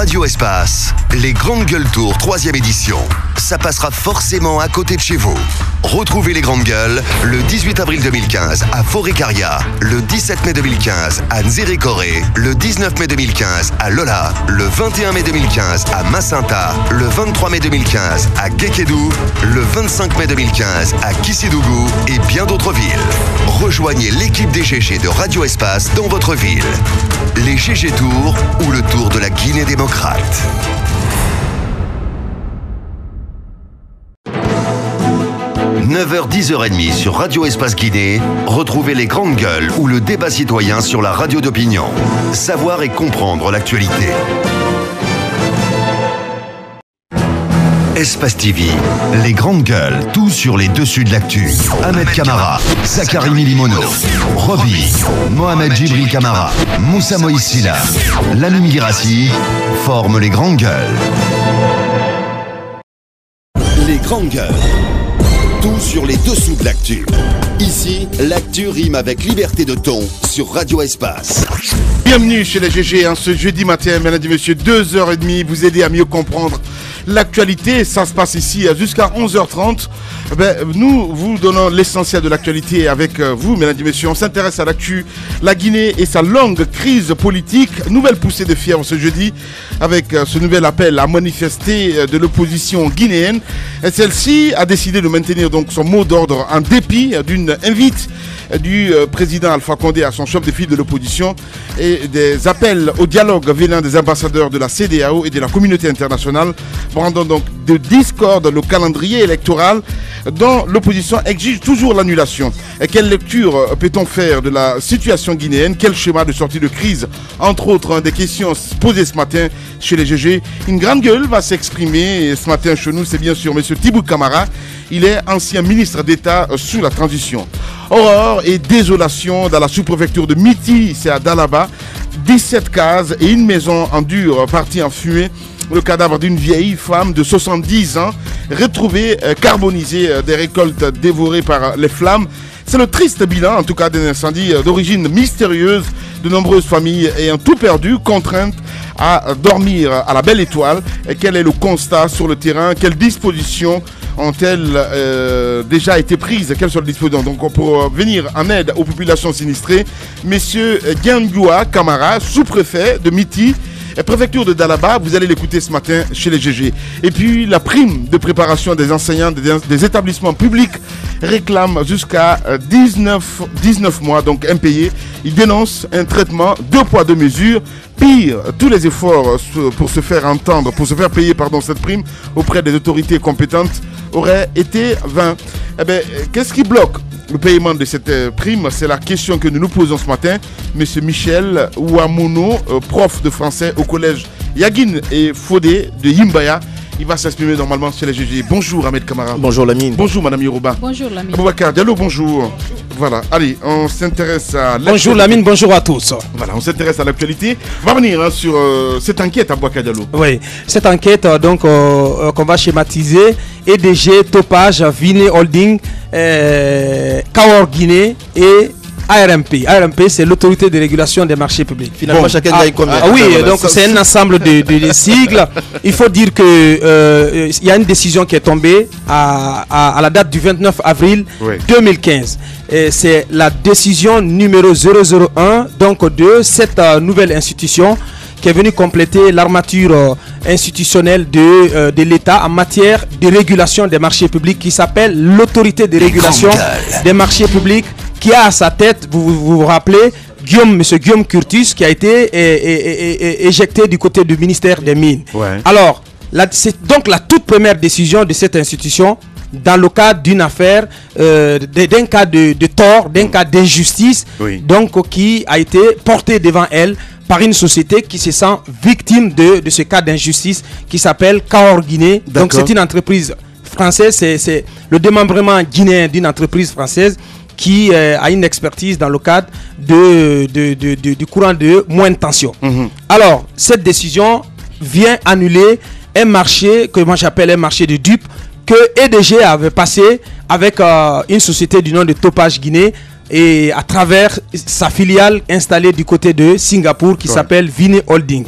Radio Espace, les Grandes Gueules Tour 3e édition. Ça passera forcément à côté de chez vous. Retrouvez les Grandes Gueules le 18 avril 2015 à Forêt-Carrière, le 17 mai 2015 à Nzéré-Corée, le 19 mai 2015 à Lola, le 21 mai 2015 à Massinta, le 23 mai 2015 à Guékédou, le 25 mai 2015 à Kissidougou et bien d'autres villes. Rejoignez l'équipe des GG de Radio Espace dans votre ville. Les GG Tours ou le Tour de la Guinée démocrate. 9h, 10h30 sur Radio Espace Guinée, retrouvez les Grandes Gueules ou le débat citoyen sur la radio d'opinion. Savoir et comprendre l'actualité. Espace TV, les Grandes Gueules, tout sur les dessus de l'actu. Ahmed Kamara, Zachary Milimono, Roby, Mohamed Djibril Kamara, Moussa Moïse Silla, Lamine Girassi forment les Grandes Gueules. Les Grandes Gueules. Tout sur les dessous de l'actu. Ici, l'actu rime avec liberté de ton sur Radio Espace. Bienvenue chez les GG, ce jeudi matin, mesdames et messieurs, 2h30, vous aider à mieux comprendre l'actualité. Ça se passe ici jusqu'à 11h30. Nous vous donnons l'essentiel de l'actualité avec vous, mesdames et messieurs. On s'intéresse à l'actu, la Guinée et sa longue crise politique. Nouvelle poussée de fièvre ce jeudi avec ce nouvel appel à manifester de l'opposition guinéenne. Et celle-ci a décidé de maintenir donc son mot d'ordre en dépit d'une invite du président Alpha Condé à son chef de file de l'opposition et des appels au dialogue venant des ambassadeurs de la CEDEAO et de la communauté internationale, rendant donc de discorde le calendrier électoral dont l'opposition exige toujours l'annulation. Et quelle lecture peut-on faire de la situation guinéenne? Quel schéma de sortie de crise? Entre autres, des questions posées ce matin chez les GG. Une grande gueule va s'exprimer ce matin chez nous, c'est bien sûr M. Tibou Kamara. Il est ancien ministre d'État sous la transition. Horreur et désolation dans la sous-préfecture de Miti, c'est à Dalaba. 17 cases et une maison en dur partie en fumée. Le cadavre d'une vieille femme de 70 ans, retrouvée carbonisée, des récoltes dévorées par les flammes. C'est le triste bilan, en tout cas, d'un incendie d'origine mystérieuse. De nombreuses familles ayant tout perdu, contraintes à dormir à la belle étoile. Et quel est le constat sur le terrain? Quelles dispositions ont-elles déjà été prises? Quelles sont les dispositions? Donc, pour venir en aide aux populations sinistrées, messieurs Giangoua Kamara, sous-préfet de Miti, préfecture de Dalaba, vous allez l'écouter ce matin chez les GG. Et puis la prime de préparation des enseignants des établissements publics réclame jusqu'à 19 mois, donc impayés. Ils dénoncent un traitement 2 poids 2 mesures. Pire, tous les efforts pour se faire entendre, pour se faire payer cette prime auprès des autorités compétentes auraient été vains. Eh bien, qu'est-ce qui bloque le paiement de cette prime? C'est la question que nous nous posons ce matin. Monsieur Michel Ouamono, prof de français au collège Yagin et Fodé de Yimbaya, il va s'exprimer normalement sur les GG. Bonjour Ahmed Kamara. Bonjour Lamine. Bonjour Madame Yoruba. Bonjour Lamine. Aboubacar Diallo, bonjour. Voilà, allez, on s'intéresse à l'actualité. Bonjour Lamine, bonjour à tous. Voilà, on s'intéresse à l'actualité. On va revenir sur cette enquête Aboubacar Diallo. Oui, cette enquête qu'on va schématiser. EDG, Topage, Vine Holding, Kaor Guinée et ARMP. ARMP, c'est l'autorité de régulation des marchés publics. Finalement, chacun gagne combien? Oui, donc c'est un ensemble de sigles. Il faut dire que il y a une décision qui est tombée à la date du 29 avril 2015. C'est la décision numéro 001 donc de cette nouvelle institution qui est venue compléter l'armature institutionnelle de l'État en matière de régulation des marchés publics, qui s'appelle l'autorité de régulation des marchés publics, qui a à sa tête, vous rappelez, M. Guillaume Curtis, qui a été éjecté du côté du ministère des Mines. Ouais. Alors, c'est donc la toute première décision de cette institution dans le cadre d'une affaire, d'un cas de tort, d'un cas d'injustice, donc qui a été porté devant elle par une société qui se sent victime de ce cas d'injustice qui s'appelle Kaor Guinée. Donc c'est une entreprise française, c'est le démembrement guinéen d'une entreprise française qui a une expertise dans le cadre du courant de moindre tension. Alors, cette décision vient annuler un marché que moi j'appelle un marché de dupes que EDG avait passé avec une société du nom de Topage Guinée et à travers sa filiale installée du côté de Singapour qui s'appelle Vine Holding.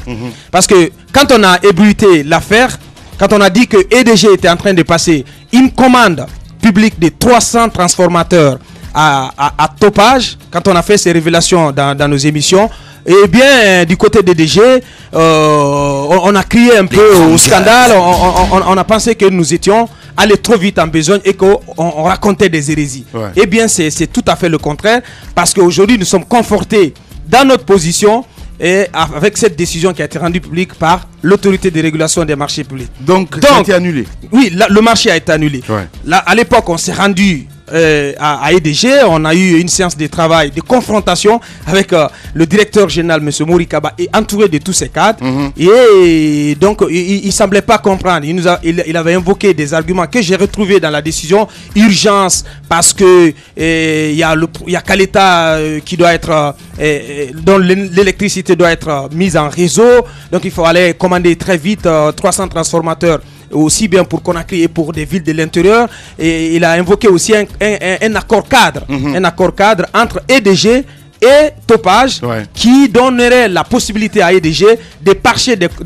Parce que quand on a ébruité l'affaire, quand on a dit que EDG était en train de passer une commande publique de 300 transformateurs à Topage, quand on a fait ces révélations dans nos émissions, eh bien, du côté d'EDG, on a crié un peu au scandale, on a pensé que nous étions allés trop vite en besogne et qu'on racontait des hérésies. Eh bien, c'est tout à fait le contraire, parce qu'aujourd'hui, nous sommes confortés dans notre position et avec cette décision qui a été rendue publique par l'autorité de régulation des marchés publics. Donc ça a été annulé. Oui, le marché a été annulé. Là, à l'époque, on s'est rendu à EDG, on a eu une séance de travail, de confrontation avec le directeur général, M. Morikaba, et entouré de tous ses cadres. Et donc, il ne semblait pas comprendre. Il avait invoqué des arguments que j'ai retrouvés dans la décision. Urgence, parce que il y a Caleta qui doit être, dont l'électricité doit être mise en réseau. Donc, il faut aller commander très vite 300 transformateurs, aussi bien pour Conakry et pour des villes de l'intérieur. Et il a invoqué aussi un accord cadre, un accord cadre entre EDG et Topage, qui donnerait la possibilité à EDG de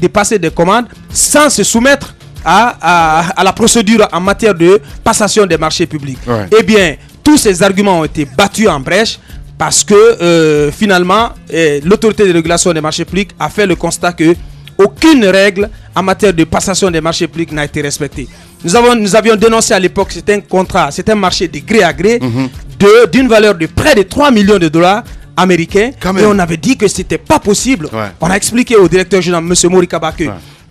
passer des commandes sans se soumettre à la procédure en matière de passation des marchés publics. Eh bien, tous ces arguments ont été battus en brèche, parce que finalement, l'autorité de régulation des marchés publics a fait le constat que aucune règle en matière de passation des marchés publics n'a été respectée. Nous avions dénoncé à l'époque, c'était un contrat, c'était un marché de gré à gré d'une valeur de près de 3 millions de dollars américains. Et on avait dit que c'était pas possible. On a expliqué au directeur général, M. Morikaba, que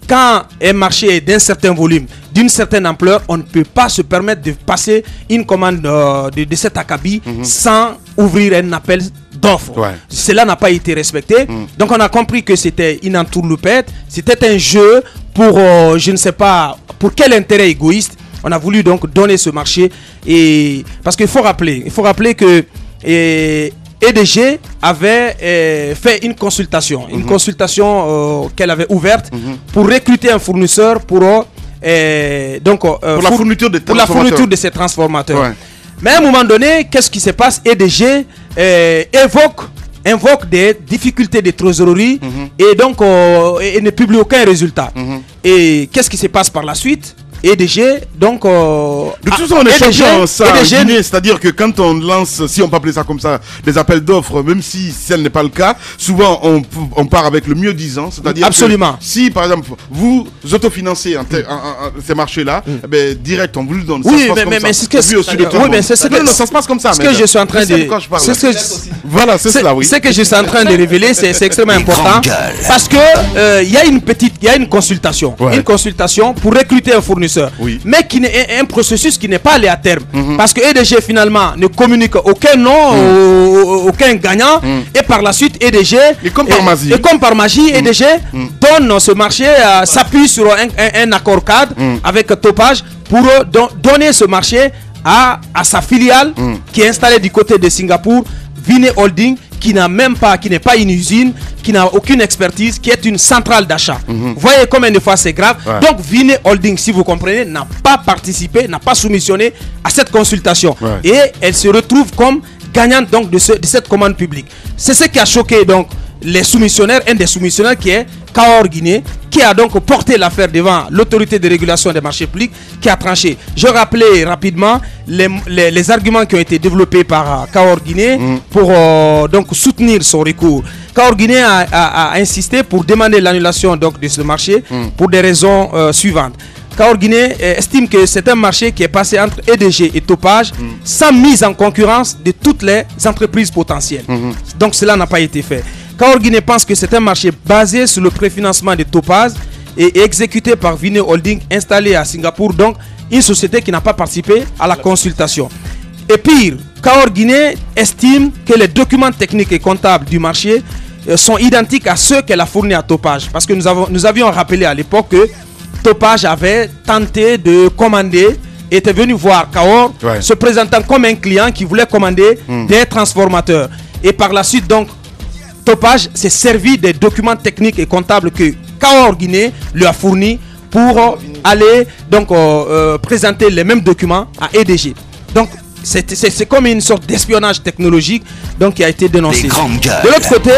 quand un marché est d'un certain volume, d'une certaine ampleur, on ne peut pas se permettre de passer une commande de cet acabit sans ouvrir un appel d'offres. Cela n'a pas été respecté. Donc on a compris que c'était une entourloupette, c'était un jeu pour, je ne sais pas, pour quel intérêt égoïste. On a voulu donc donner ce marché. Et parce qu'il faut rappeler que EDG avait fait une consultation, qu'elle avait ouverte pour recruter un fournisseur pour la fourniture de ces transformateurs. Mais à un moment donné, qu'est-ce qui se passe? EDG invoque des difficultés de trésorerie et donc et ne publie aucun résultat. Et qu'est-ce qui se passe par la suite? EDG, donc... de toute façon, on échange ça, c'est-à-dire que quand on lance, si on peut appeler ça comme ça, des appels d'offres, même si tel n'est pas le cas, souvent on part avec le mieux disant, c'est-à-dire absolument. Si, par exemple, vous autofinancez ces marchés-là, ben, direct, on vous le donne. Oui, mais c'est ça se passe comme ça. Ce que je suis en train de... Voilà, c'est cela, oui. Ce que je suis en train de révéler, c'est extrêmement important, parce que il y a une consultation, pour recruter un fournisseur. Mais qui est un processus qui n'est pas allé à terme, parce que EDG finalement ne communique aucun nom, aucun gagnant, et par la suite EDG et comme par magie EDG donne ce marché, s'appuie sur un accord cadre avec Topage pour donner ce marché à sa filiale qui est installée du côté de Singapour, Vine Holding, qui n'est pas une usine, qui n'a aucune expertise, qui est une centrale d'achat. Vous voyez combien de fois c'est grave. Donc Vine Holding, si vous comprenez, n'a pas participé, n'a pas soumissionné à cette consultation. Et elle se retrouve comme gagnante donc de cette commande publique. C'est ce qui a choqué donc les soumissionnaires, un des soumissionnaires qui est Kaor Guinée, qui a donc porté l'affaire devant l'autorité de régulation des marchés publics, qui a tranché. Je rappelais rapidement les arguments qui ont été développés par Kaor Guinée pour donc soutenir son recours. Kaor Guinée a insisté pour demander l'annulation donc de ce marché pour des raisons suivantes. Kaor Guinée estime que c'est un marché qui est passé entre EDG et Topage sans mise en concurrence de toutes les entreprises potentielles. Donc cela n'a pas été fait. Kaor Guinée pense que c'est un marché basé sur le préfinancement de Topaz et exécuté par Vine Holding installé à Singapour, donc une société qui n'a pas participé à la consultation. Et pire, Kaor Guinée estime que les documents techniques et comptables du marché sont identiques à ceux qu'elle a fournis à Topage, parce que nous avions rappelé à l'époque que Topage avait tenté de commander, était venu voir Kaor, se présentant comme un client qui voulait commander des transformateurs. Et par la suite, donc, Topage s'est servi des documents techniques et comptables que Kaor Guinée lui a fournis pour aller donc présenter les mêmes documents à EDG. Donc c'est comme une sorte d'espionnage technologique donc, qui a été dénoncé. De l'autre côté,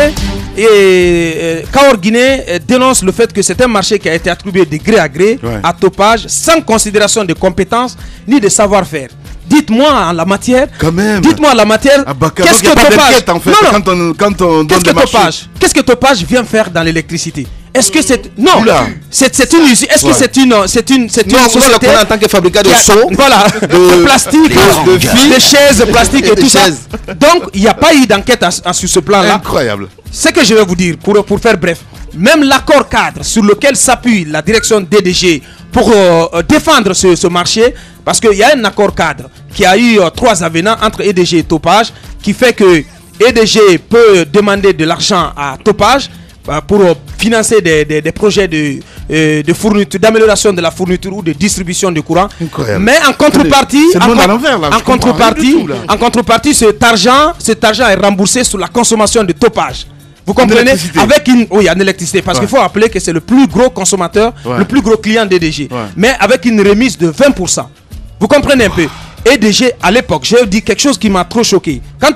Kaor Guinée dénonce le fait que c'est un marché qui a été attribué de gré à gré à Topage sans considération de compétences ni de savoir-faire. Dites-moi en la matière. Dites-moi en la matière. Qu'est-ce que Topage en fait, quand on donne qu'est-ce que Topage vient faire dans l'électricité? Est-ce que c'est c'est une usine? Est-ce que c'est une société en tant que fabricant de seaux, de plastique, de chaises plastiques et tout ça. Donc il n'y a pas eu d'enquête sur ce plan-là. Incroyable. Ce que je vais vous dire pour faire bref, même l'accord cadre sur lequel s'appuie la direction DDG pour défendre ce marché, parce qu'il y a un accord cadre qui a eu 3 avenants entre EDG et Topage qui fait que EDG peut demander de l'argent à Topage pour financer des projets de fourniture, d'amélioration de la fourniture ou de distribution de courant. Incroyable. Mais en contrepartie, cet argent est remboursé sur la consommation de Topage. Vous comprenez? Avec en électricité, parce qu'il faut rappeler que c'est le plus gros consommateur, le plus gros client d'EDG, mais avec une remise de 20%. Vous comprenez un peu? EDG, à l'époque, j'ai dit quelque chose qui m'a trop choqué. Quand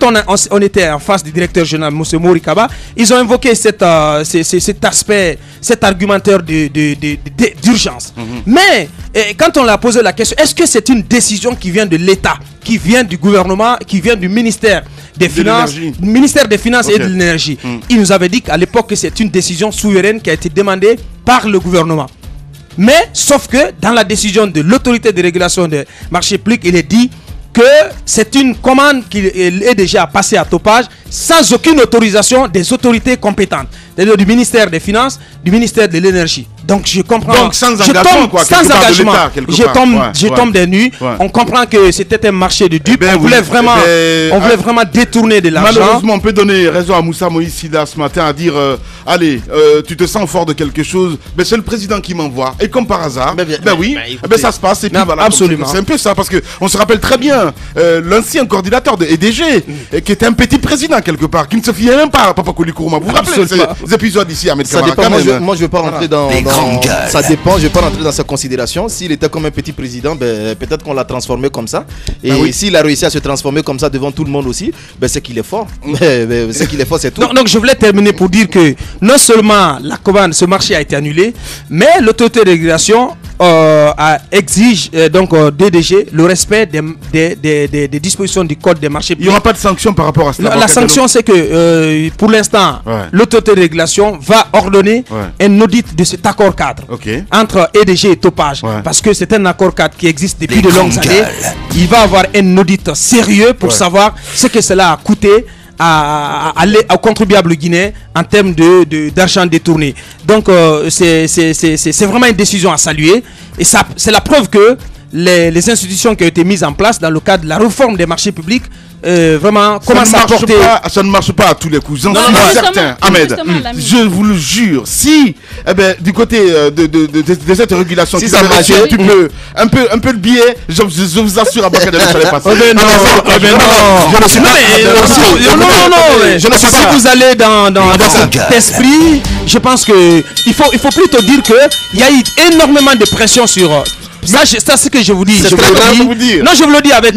on était en face du directeur général, M. Morikaba, ils ont invoqué cet aspect, cet argumentaire d'urgence. Mais quand on leur a posé la question, est-ce que c'est une décision qui vient de l'État, qui vient du gouvernement, qui vient du ministère des Finances, et de l'énergie? Il nous avait dit qu'à l'époque, c'est une décision souveraine qui a été demandée par le gouvernement. Mais, sauf que dans la décision de l'autorité de régulation des marchés publics, il est dit que c'est une commande qui est déjà passée à Topage sans aucune autorisation des autorités compétentes, c'est-à-dire du ministère des Finances, du ministère de l'énergie. Donc je comprends. Donc sans engagement, sans engagement. Je tombe des nues. On comprend que c'était un marché de dupes. On voulait vraiment détourner de l'argent. Malheureusement, on peut donner raison à Moussa Moïse Sida ce matin à dire allez, tu te sens fort de quelque chose. Mais c'est le président qui m'envoie. Et comme par hasard, ça se passe. Et puis voilà. Absolument. C'est un peu ça parce que on se rappelle très bien l'ancien coordinateur de EDG qui était un petit président quelque part, qui ne se fiait même pas à Papa Koulikourouma. Vous vous rappelez ces épisodes ici à Ahmed Kamara? Moi je ne vais pas rentrer dans ça dépend, je ne vais pas rentrer dans sa considération. S'il était comme un petit président, peut-être qu'on l'a transformé comme ça. Et s'il a réussi à se transformer comme ça devant tout le monde aussi, c'est qu'il est fort. C'est qu'il est fort, c'est tout. Donc je voulais terminer pour dire que non seulement la commande, ce marché a été annulé, mais l'autorité de régulation exige DDG le respect des dispositions du code des marchés publics. Il n'y aura pas de sanction par rapport à cela. La sanction, c'est que pour l'instant, l'autorité de régulation va ordonner un audit de cet accord cadre entre EDG et Topage, parce que c'est un accord cadre qui existe depuis de longues années. Il va avoir un audit sérieux pour savoir ce que cela a coûté au contribuable guinéen en termes d'argent détourné. Donc c'est vraiment une décision à saluer, et ça c'est la preuve que les institutions qui ont été mises en place dans le cadre de la réforme des marchés publics vraiment commencent à porter. Ça ne marche pas à tous les coups. J'en suis certain, Ahmed. Je vous le jure. Si du côté de cette régulation, si ça marche, tu peux un peu le billet, je vous assure à Bakadelle, ça allait passer. Si vous allez dans cet esprit, je pense que il faut plutôt dire que il y a eu énormément de pression sur. Ça, c'est ce que je vous dis. Non, je vous le dis avec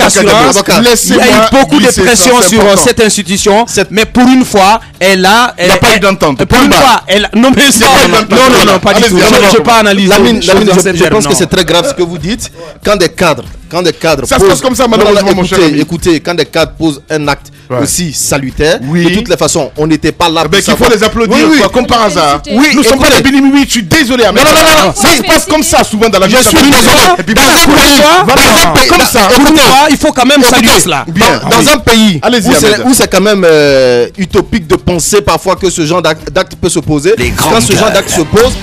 assurance. Il y a eu beaucoup de pression sur cette institution, mais pour une fois, elle a. Il n'y a pas eu d'entente. Pour une fois, non, mais non, pas du tout. Je ne vais pas analyser. Je pense que c'est très grave ce que vous dites. Quand des cadres. Ça se passe comme ça, malheureusement, mon cher ami. Écoutez, quand des cadres posent un acte aussi salutaire, de toutes les façons, on n'était pas là. Il faut les applaudir, comme par hasard. Nous ne sommes pas des béni-oui, je suis désolé. Non, ça se passe comme ça souvent dans la vie. Je suis désolé. Comme ça, il faut quand même saluer cela. Dans un pays où c'est quand même utopique de penser parfois que ce genre d'acte peut se poser, quand ce genre d'acte se pose,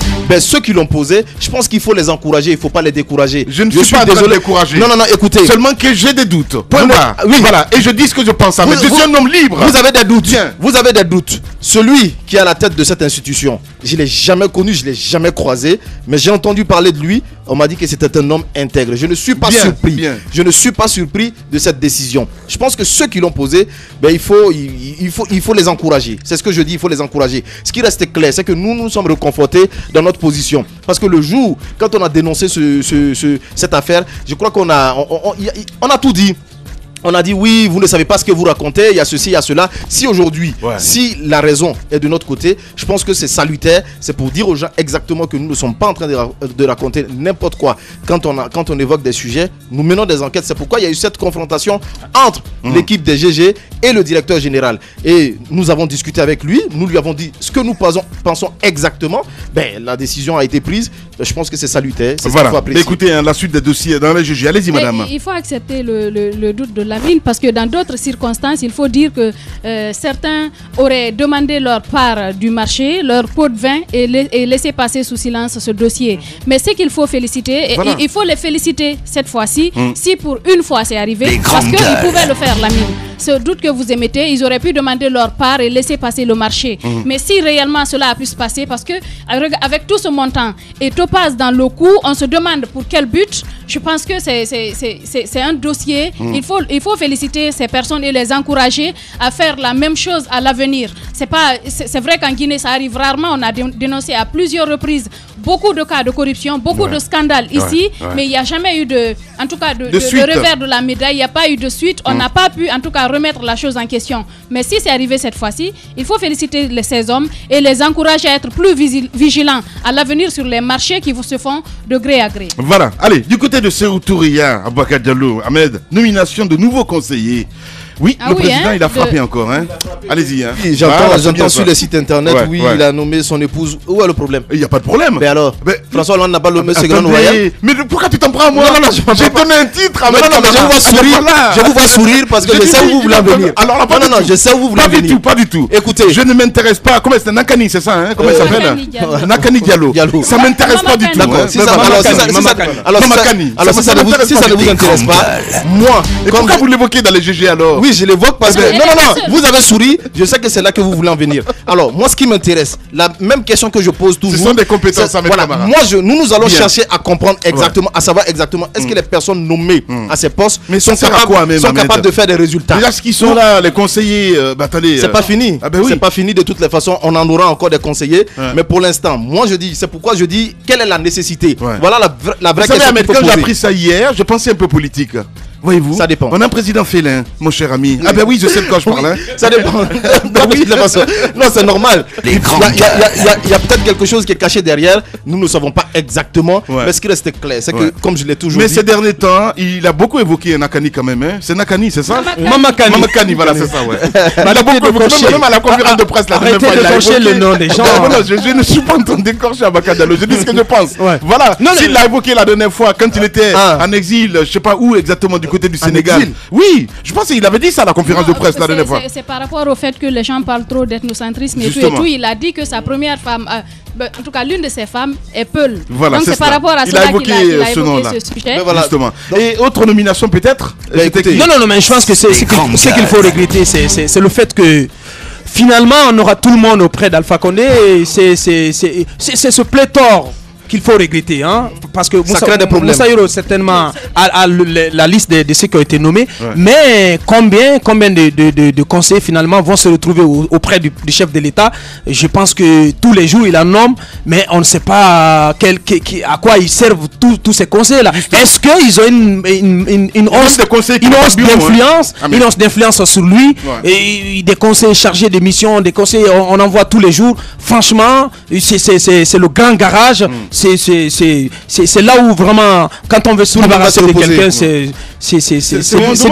ceux qui l'ont posé, je pense qu'il faut les encourager, il ne faut pas les décourager. Je ne suis pas désolé de décourager. Non, écoutez. Seulement que j'ai des doutes. Voilà. Et je dis ce que je pense. Mais je suis un homme libre. Vous avez des doutes. Vous avez des doutes. Celui qui est à la tête de cette institution, je ne l'ai jamais connu, je ne l'ai jamais croisé, mais j'ai entendu parler de lui. On m'a dit que c'était un homme intègre. Je ne suis pas surpris. Je ne suis pas surpris de cette décision. Je pense que ceux qui l'ont posé, il faut les encourager. C'est ce que je dis, il faut les encourager. Ce qui reste clair, c'est que nous sommes reconfortés dans notre notre position. Parce que le jour, quand on a dénoncé cette affaire, je crois qu'on a tout dit. On a dit oui, vous ne savez pas ce que vous racontez, il y a ceci, il y a cela. Si aujourd'hui, si la raison est de notre côté, je pense que c'est salutaire. C'est pour dire aux gens exactement que nous ne sommes pas en train de raconter n'importe quoi. Quand on évoque des sujets, nous menons des enquêtes. C'est pourquoi il y a eu cette confrontation entre l'équipe des GG et le directeur général. Et nous avons discuté avec lui, nous lui avons dit ce que nous pensons exactement. Ben, la décision a été prise. Je pense que c'est salutaire. C'est voilà. Ce qu'il faut apprécier. Écoutez, la suite des dossiers dans les GG. Allez-y, madame. Il faut accepter le doute de Lamine, parce que dans d'autres circonstances, il faut dire que certains auraient demandé leur part du marché, leur pot de vin, et laisser passer sous silence ce dossier. Mais c'est qu'il faut féliciter, et il faut les féliciter cette fois-ci, si pour une fois c'est arrivé, parce qu'ils pouvaient le faire, Lamine. Ce doute que vous émettez, ils auraient pu demander leur part et laisser passer le marché. Mais si réellement cela a pu se passer, parce que avec tout ce montant et Topaz dans le coup, on se demande pour quel but. Je pense que c'est un dossier. Il faut féliciter ces personnes et les encourager à faire la même chose à l'avenir. C'est vrai qu'en Guinée, ça arrive rarement. On a dénoncé à plusieurs reprises beaucoup de cas de corruption, beaucoup de scandales ici, mais il n'y a jamais eu de revers de la médaille. Il n'y a pas eu de suite. On n'a pas pu, en tout cas, remettre la chose en question. Mais si c'est arrivé cette fois-ci, il faut féliciter ces hommes et les encourager à être plus vigilants à l'avenir sur les marchés qui se font de gré à gré. Voilà. Allez, du côté de Serrou Touria, Aboubacar Diallo, Ahmed, nomination de nouveaux conseillers. Oui, le président, il a frappé encore. Hein. Allez-y. Hein. Oui, j'entends sur les sites internet, il a nommé son épouse. Où est le problème? Il n'y a pas de problème. Mais alors, François Hollande n'a pas nommé Ségolène Royal. Mais pourquoi tu t'en prends à moi? Non, j'ai donné un titre. Je vous vois sourire parce que je sais où vous voulez en venir. Alors, non, je sais où vous voulez en venir. Pas du tout. Écoutez, je ne m'intéresse pas. Comment c'est Nakani, c'est ça? Hein? Comment il s'appelle? Nakani Diallo. Ça ne m'intéresse pas du tout. D'accord. Si ça ne vous intéresse pas, moi. Et pourquoi vous l'évoquez dans les GG alors? Oui, je l'évoque parce que... Non, vous avez souri, je sais que c'est là que vous voulez en venir. Alors, moi, ce qui m'intéresse, la même question que je pose toujours... Ce sont des compétences à mettre camarades. Moi, nous allons chercher à comprendre exactement, à savoir exactement, est-ce que les personnes nommées à ces postes sont capables de faire des résultats. Déjà, ce qui sont là, les conseillers... attendez... C'est pas fini. C'est pas fini de toutes les façons, on en aura encore des conseillers. Mais pour l'instant, moi, je dis, c'est pourquoi je dis, quelle est la nécessité? Voilà la vraie question qu'il faut poser. Quand j'ai appris ça hier, je pensais un peu politique. Voyez-vous, ça dépend. On a un président félin, mon cher ami. Ah ben oui, je sais de quoi je parle. Hein. Ça dépend. Non, c'est normal. Il y a peut-être quelque chose qui est caché derrière. Nous ne savons pas exactement. Mais ce qui reste clair, c'est que, comme je l'ai toujours dit... Mais ces derniers temps, il a beaucoup évoqué Nakani quand même. Hein. C'est Nakani, c'est ça? Mamakani, voilà, c'est ça, ouais. Il a beaucoup évoqué, même à la conférence de presse, la dernière fois, il a évoqué le nom des gens. Je ne suis pas en train d'écorcher Aboubacar Diallo. Je dis ce que je pense. Voilà. S'il l'a évoqué la dernière fois, quand il était en exil, je ne sais pas où exactement, du côté du Sénégal. Oui, je pense qu'il avait dit ça à la conférence de presse la dernière fois. C'est par rapport au fait que les gens parlent trop d'ethnocentrisme et tout. Il a dit que sa première femme, en tout cas l'une de ses femmes, est Peul. Voilà, donc c'est par rapport à cela qu'il a évoqué ce sujet. Voilà. Justement. Et autre nomination peut-être? Non, mais je pense que ce qu'il faut regretter, c'est le fait que finalement on aura tout le monde auprès d'Alpha Condé. C'est ce pléthore qu'il faut regretter, hein, parce que Moussa Yoro certainement a la liste de ceux qui ont été nommés, mais combien de conseillers finalement vont se retrouver auprès du chef de l'État? Je pense que tous les jours il en nomme, mais on ne sait pas à quoi ils servent tous ces conseillers-là. Est-ce qu'ils ont une hausse d'influence sur lui, et des conseillers chargés de mission, des conseillers on en voit tous les jours. Franchement, c'est le grand garage. C'est là où vraiment, quand on veut se débarrasser de quelqu'un, c'est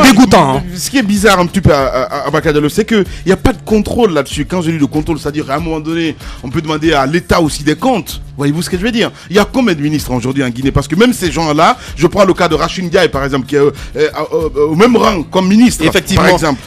dégoûtant. Hein. Ce qui est bizarre un petit peu à Bakadalo, c'est qu'il n'y a pas de contrôle là-dessus. Quand je dis le contrôle, c'est-à-dire à un moment donné, on peut demander à l'État aussi des comptes. Voyez-vous ce que je veux dire? Il y a combien de ministres aujourd'hui en Guinée? Parce que même ces gens-là, je prends le cas de Rachid Ndiaye par exemple, qui est au même rang comme ministre. Effectivement. Par exemple.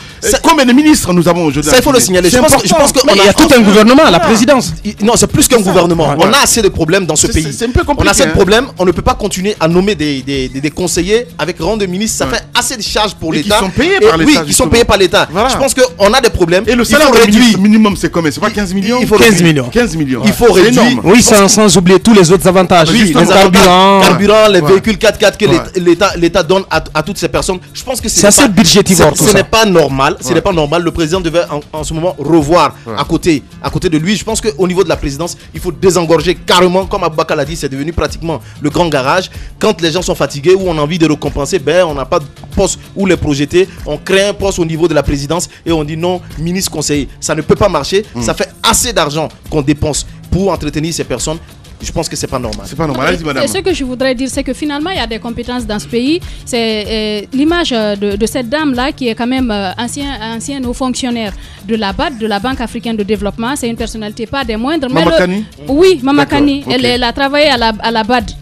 Combien de ministres nous avons aujourd'hui? Ça, il faut le signaler. Je pense qu'il y a tout un gouvernement à la présidence. Non, c'est plus qu'un gouvernement. On a assez de problèmes dans ce pays. C'est un peu compliqué. On a assez de problèmes. On ne peut pas continuer à nommer des conseillers avec rang de ministre. Ça fait assez de charges pour l'État. Qui sont payés par l'État. Oui, qui sont payés par l'État. Je pense qu'on a des problèmes. Et le salaire minimum, c'est combien? C'est pas 15 millions? 15 millions. 15 millions. Il faut réduire. Oui, sans oublier tous les autres avantages. Oui, les carburants, les véhicules 4x4 que l'État donne à toutes ces personnes. Je pense que c'est assez budgétivore. Ce n'est pas normal. normal. Ce n'est pas normal. Le président devait en ce moment revoir à côté de lui. Je pense qu'au niveau de la présidence, il faut désengorger carrément. Comme Aboubakar l'a dit, c'est devenu pratiquement le grand garage. Quand les gens sont fatigués ou on a envie de récompenser, on n'a pas de poste où les projeter. On crée un poste au niveau de la présidence et on dit non, ministre conseiller. Ça ne peut pas marcher. Ça fait assez d'argent qu'on dépense pour entretenir ces personnes. Je pense que c'est pas normal. C'est pas normal. Allez-y, madame. Ce que je voudrais dire, c'est que finalement, il y a des compétences dans ce pays. C'est l'image de cette dame-là qui est quand même ancienne haut fonctionnaire de la BAD, de la Banque africaine de développement. C'est une personnalité pas des moindres. Mamakani? Oui, Mamakani. Okay. Elle a travaillé à la BAD.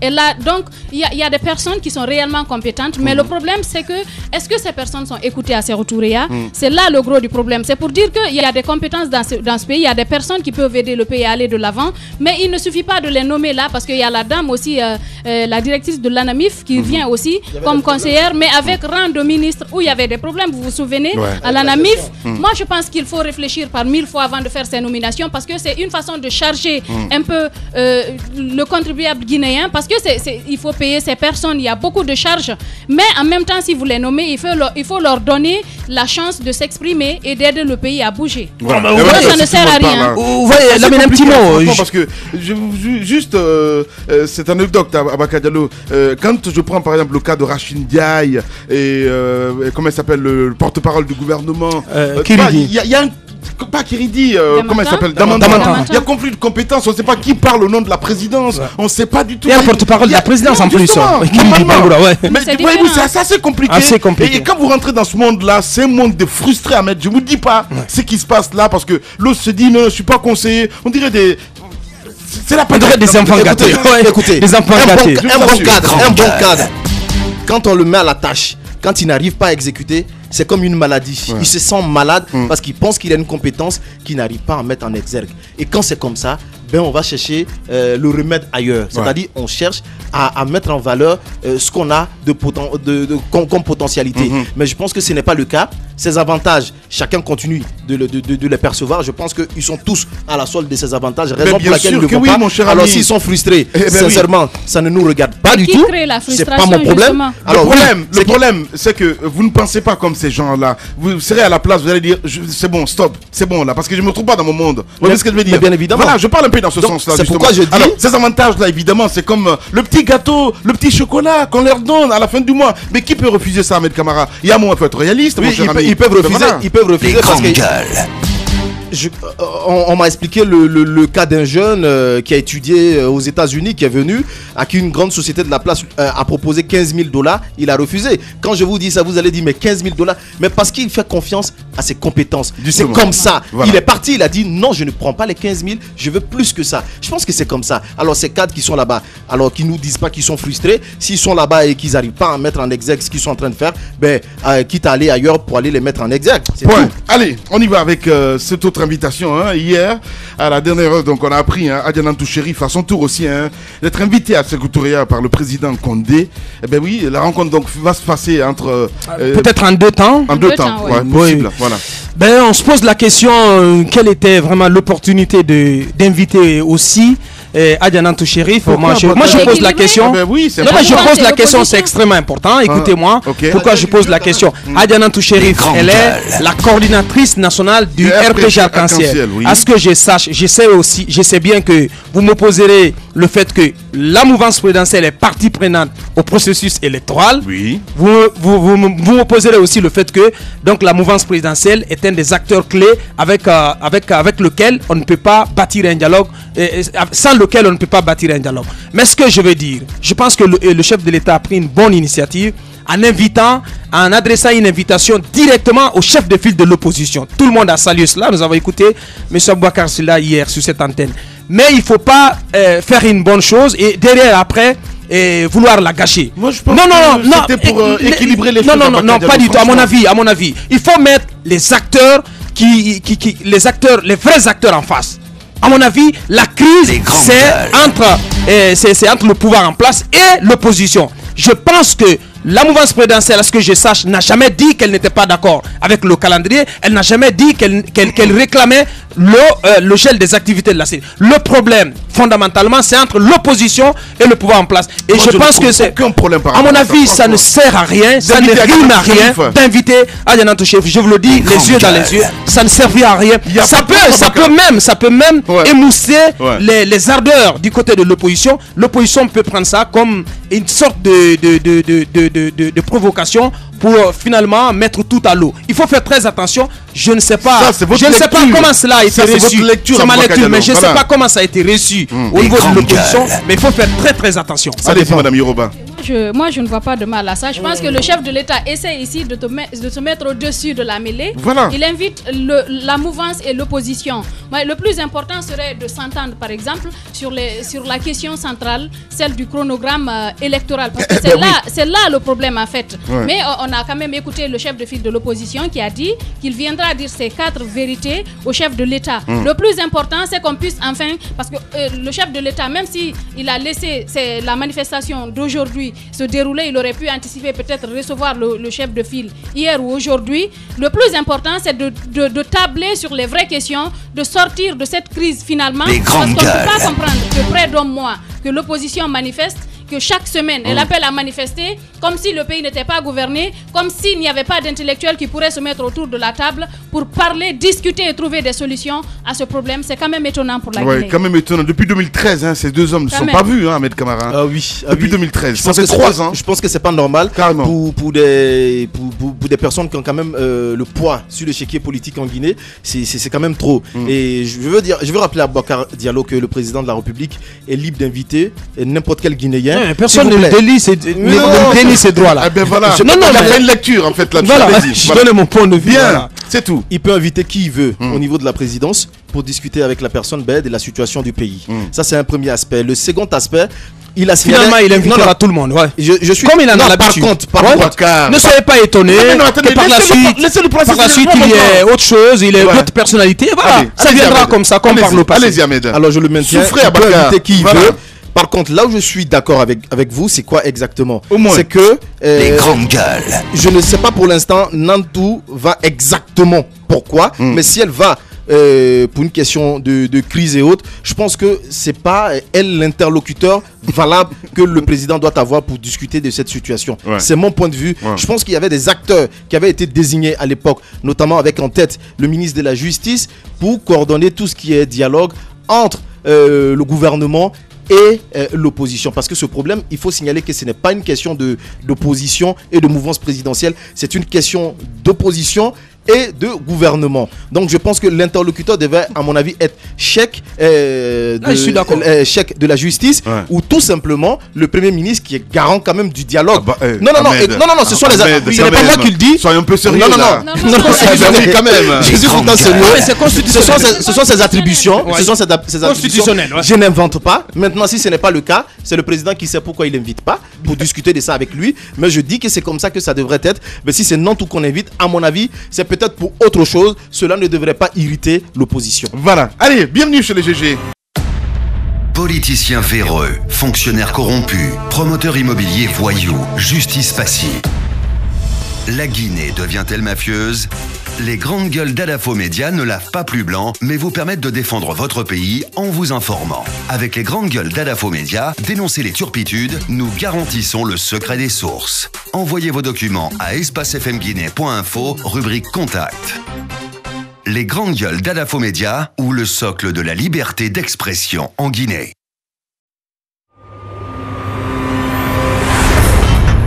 Donc, il y a des personnes qui sont réellement compétentes. Mais le problème, c'est que, est-ce que ces personnes sont écoutées à ces retours? C'est là le gros du problème. C'est pour dire qu'il y a des compétences dans ce pays. Il y a des personnes qui peuvent aider le pays à aller de l'avant. Mais il ne suffit pas de les nommer là parce qu'il y a la dame aussi, la directrice de l'ANAMIF qui vient aussi comme conseillère, mais avec rang de ministre où il y avait des problèmes, vous vous souvenez, à l'ANAMIF. Moi, je pense qu'il faut réfléchir par 1000 fois avant de faire ces nominations parce que c'est une façon de charger un peu le contribuable guinéen parce que il faut payer ces personnes, il y a beaucoup de charges. Mais en même temps, si vous les nommez, il faut leur donner la chance de s'exprimer et d'aider le pays à bouger. Voilà. Ça ne sert à rien. Vous voyez, là, un petit mot. Parce que juste cette anecdote à Bakadialo, quand je prends par exemple le cas de Rachid Ndiaye et comment il s'appelle le porte-parole du gouvernement, il y a un pas Kiridi, comment il s'appelle, Damanta. Il y a conflit de compétences, on ne sait pas qui parle au nom de la présidence, on ne sait pas du tout. Il y a un porte-parole de la présidence en plus. Mais c'est assez compliqué. Et quand vous rentrez dans ce monde-là, c'est un monde de frustrés à mettre. Je ne vous dis pas ce qui se passe là, parce que l'autre se dit non, je ne suis pas conseiller. On dirait c'est la peine des enfants gâtés. Écoutez, des enfants gâtés. Un bon cadre. Quand on le met à la tâche, quand il n'arrive pas à exécuter, c'est comme une maladie. Il se sent malade parce qu'il pense qu'il a une compétence qu'il n'arrive pas à mettre en exergue. Et quand c'est comme ça, on va chercher le remède ailleurs. C'est-à-dire on cherche à mettre en valeur ce qu'on a comme potentialité. Mais je pense que ce n'est pas le cas. Ces avantages, chacun continue de les percevoir. Je pense qu'ils sont tous à la solde de ces avantages. Raison pour laquelle ils ne vont pas. Mon cher alors ami. s'ils sont frustrés, sincèrement, ça ne nous regarde pas du tout. C'est pas mon problème. Alors, le problème, c'est que vous ne pensez pas comme ces gens-là. Vous serez à la place, vous allez dire c'est bon, stop, c'est bon là, parce que je ne me trouve pas dans mon monde. Vous voyez ce que je veux dire? Bien évidemment. Voilà, je parle un peu dans ce sens-là. C'est pourquoi je dis. Alors, ces avantages-là, évidemment, c'est comme le petit gâteau, le petit chocolat qu'on leur donne à la fin du mois. Mais qui peut refuser ça, Ahmed Camara? Il y a un moment, il faut être réaliste. Oui, mon cher ami. ils peuvent refuser. Ils peuvent refuser parce que. On m'a expliqué le cas d'un jeune qui a étudié aux États-Unis, qui est venu, à qui une grande société de la place a proposé $15,000. Il a refusé. Quand je vous dis ça, vous allez dire mais $15,000. Mais parce qu'il fait confiance à ses compétences. C'est comme ça. Voilà. Il est parti, il a dit non, je ne prends pas les 15,000, je veux plus que ça. Je pense que c'est comme ça. Alors ces cadres qui sont là-bas, alors qu'ils nous disent pas qu'ils sont frustrés, s'ils sont là-bas et qu'ils n'arrivent pas à mettre en exergue ce qu'ils sont en train de faire, quitte à aller ailleurs pour aller les mettre en exergue. Allez, on y va avec cette autre invitation. Hier, à la dernière heure, donc on a appris Adianantou Chérif à son tour aussi d'être invité à Sékou-Touré par le président Condé. Eh bien oui, la rencontre donc va se passer entre peut-être en deux temps. En deux temps, possible. Voilà. On se pose la question quelle était vraiment l'opportunité d'inviter aussi Adianantou Chérif. Moi je pose la question. Je pose la question, c'est extrêmement important. Écoutez-moi. Pourquoi je pose la question? Adianantou Chérif, elle est la coordinatrice nationale du RPG Arc-en-Ciel. À ce que je sache, je sais bien que vous m'opposerez le fait que la mouvance présidentielle est partie prenante au processus électoral. Oui. Vous m'opposerez aussi le fait que donc la mouvance présidentielle est un des acteurs clés avec lequel on ne peut pas bâtir un dialogue, sans lequel on ne peut pas bâtir un dialogue. Mais ce que je veux dire, je pense que le chef de l'État a pris une bonne initiative en adressant une invitation directement au chef de file de l'opposition. Tout le monde a salué cela. Nous avons écouté M. Aboubakar Sylla hier sur cette antenne. Mais il ne faut pas faire une bonne chose et derrière après vouloir la gâcher. Moi, je pense que c'était pour équilibrer les choses. Non, pas du tout. À mon avis, il faut mettre les acteurs les vrais acteurs en face. À mon avis, la crise, c'est entre le pouvoir en place et l'opposition. Je pense que La mouvance présidentielle, à ce que je sache, n'a jamais dit qu'elle n'était pas d'accord avec le calendrier. Elle n'a jamais dit qu'elle réclamait le gel des activités de la CENI. Le problème, fondamentalement, c'est entre l'opposition et le pouvoir en place. Et moi, je pense que c'est... À mon avis, ça ne sert à rien, ça ne rime à rien d'inviter Adjana Touchef. Je vous le dis, les yeux dans les yeux, ça ne servira à rien. Ça peut même émousser les ardeurs du côté de l'opposition. L'opposition peut prendre ça comme une sorte de provocation pour finalement mettre tout à l'eau. Il faut faire très attention. Je ne sais pas, comment cela a été reçu. C'est ma lecture, mais je ne sais pas comment ça a été reçu au niveau de l'opposition. Mais il faut faire très attention. Allez-y, Madame Yoruba. Moi, je ne vois pas de mal à ça. Je pense que le chef de l'État essaie ici de se mettre au-dessus de la mêlée. Voilà. Il invite la mouvance et l'opposition. Le plus important serait de s'entendre, par exemple, sur la question centrale, celle du chronogramme électoral. Parce que c'est là le problème, en fait. Ouais. Mais on a quand même écouté le chef de file de l'opposition qui a dit qu'il viendra dire ses 4 vérités au chef de l'État. Le plus important, c'est qu'on puisse enfin... Parce que le chef de l'État, même s'il a laissé la manifestation d'aujourd'hui se dérouler, il aurait pu anticiper, peut-être recevoir le chef de file hier ou aujourd'hui. Le plus important, c'est de tabler sur les vraies questions, de sortir de cette crise finalement. Parce qu'on ne peut pas comprendre que près d'un mois que l'opposition manifeste, que chaque semaine, elle appelle à manifester comme si le pays n'était pas gouverné, comme s'il n'y avait pas d'intellectuels qui pourraient se mettre autour de la table pour parler, discuter et trouver des solutions à ce problème. C'est quand même étonnant pour la Guinée. Oui, quand même étonnant. Depuis 2013, ces deux hommes ne sont pas vus, Ahmed Kamara. Ah oui. Depuis 2013. Ça fait 3 ans. Je pense que c'est pas normal pour des personnes qui ont quand même le poids sur l'échiquier politique en Guinée. C'est quand même trop. Et je veux rappeler à Boubacar Diallo que le président de la République est libre d'inviter n'importe quel Guinéen. Personne ne délie ces droits-là. Ah ben voilà. Il a fait une lecture en fait là-dessus. Voilà. Je donne mon point de vue. Bien, voilà. C'est tout. Il peut inviter qui il veut au niveau de la présidence pour discuter avec la personne bête de la situation du pays. Ça c'est un premier aspect. Le second aspect, il a finalement il invitera tout le monde. Ouais. Je suis comme il en a l'habitude. Par contre, ne soyez pas étonnés que par la suite il y ait autre chose, il y ait d'autres personnalités. Voilà. Ça viendra comme ça, comme par le passé. Allez-y Ahmed. Alors je le maintiens. Il peut inviter qui il veut. Par contre, là où je suis d'accord avec vous, c'est quoi exactement? C'est que les grandes gueules. Je ne sais pas pour l'instant Nantou va exactement pourquoi, mais si elle va pour une question de crise et autres, je pense que c'est pas elle l'interlocuteur valable que le président doit avoir pour discuter de cette situation. C'est mon point de vue. Je pense qu'il y avait des acteurs qui avaient été désignés à l'époque, notamment avec en tête le ministre de la Justice, pour coordonner tout ce qui est dialogue entre le gouvernement et l'opposition. Parce que ce problème, il faut signaler que ce n'est pas une question d'opposition et de mouvance présidentielle, c'est une question d'opposition et de gouvernement. Donc je pense que l'interlocuteur devait, à mon avis, être chèque chèque de la justice ou tout simplement le premier ministre qui est garant quand même du dialoge. Non, ce sont ce n'est pas moi qui le dis. Soyons un peu sérieux. Non, quand même. Je suis pourtant sérieux. Ce sont ses attributions. Ce sont ses attributions. Je n'invente pas. Maintenant, si ce n'est pas le cas, c'est le président qui sait pourquoi il n'invite pas pour discuter de ça avec lui. Mais je dis que c'est comme ça que ça devrait être. Mais si c'est Nantou qu'on invite, à mon avis, c'est peut-être pour autre chose. Cela ne devrait pas irriter l'opposition. Voilà. Allez, bienvenue chez les GG. Politiciens véreux, fonctionnaires corrompus, promoteurs immobiliers voyous, justice passive. La Guinée devient-elle mafieuse? Les grandes gueules d'Adafo Média ne lavent pas plus blanc, mais vous permettent de défendre votre pays en vous informant. Avec les grandes gueules d'Adafo Média, dénoncez les turpitudes, nous garantissons le secret des sources. Envoyez vos documents à espacefmguinée.info, rubrique Contact. Les grandes gueules d'Adafo Média, ou le socle de la liberté d'expression en Guinée.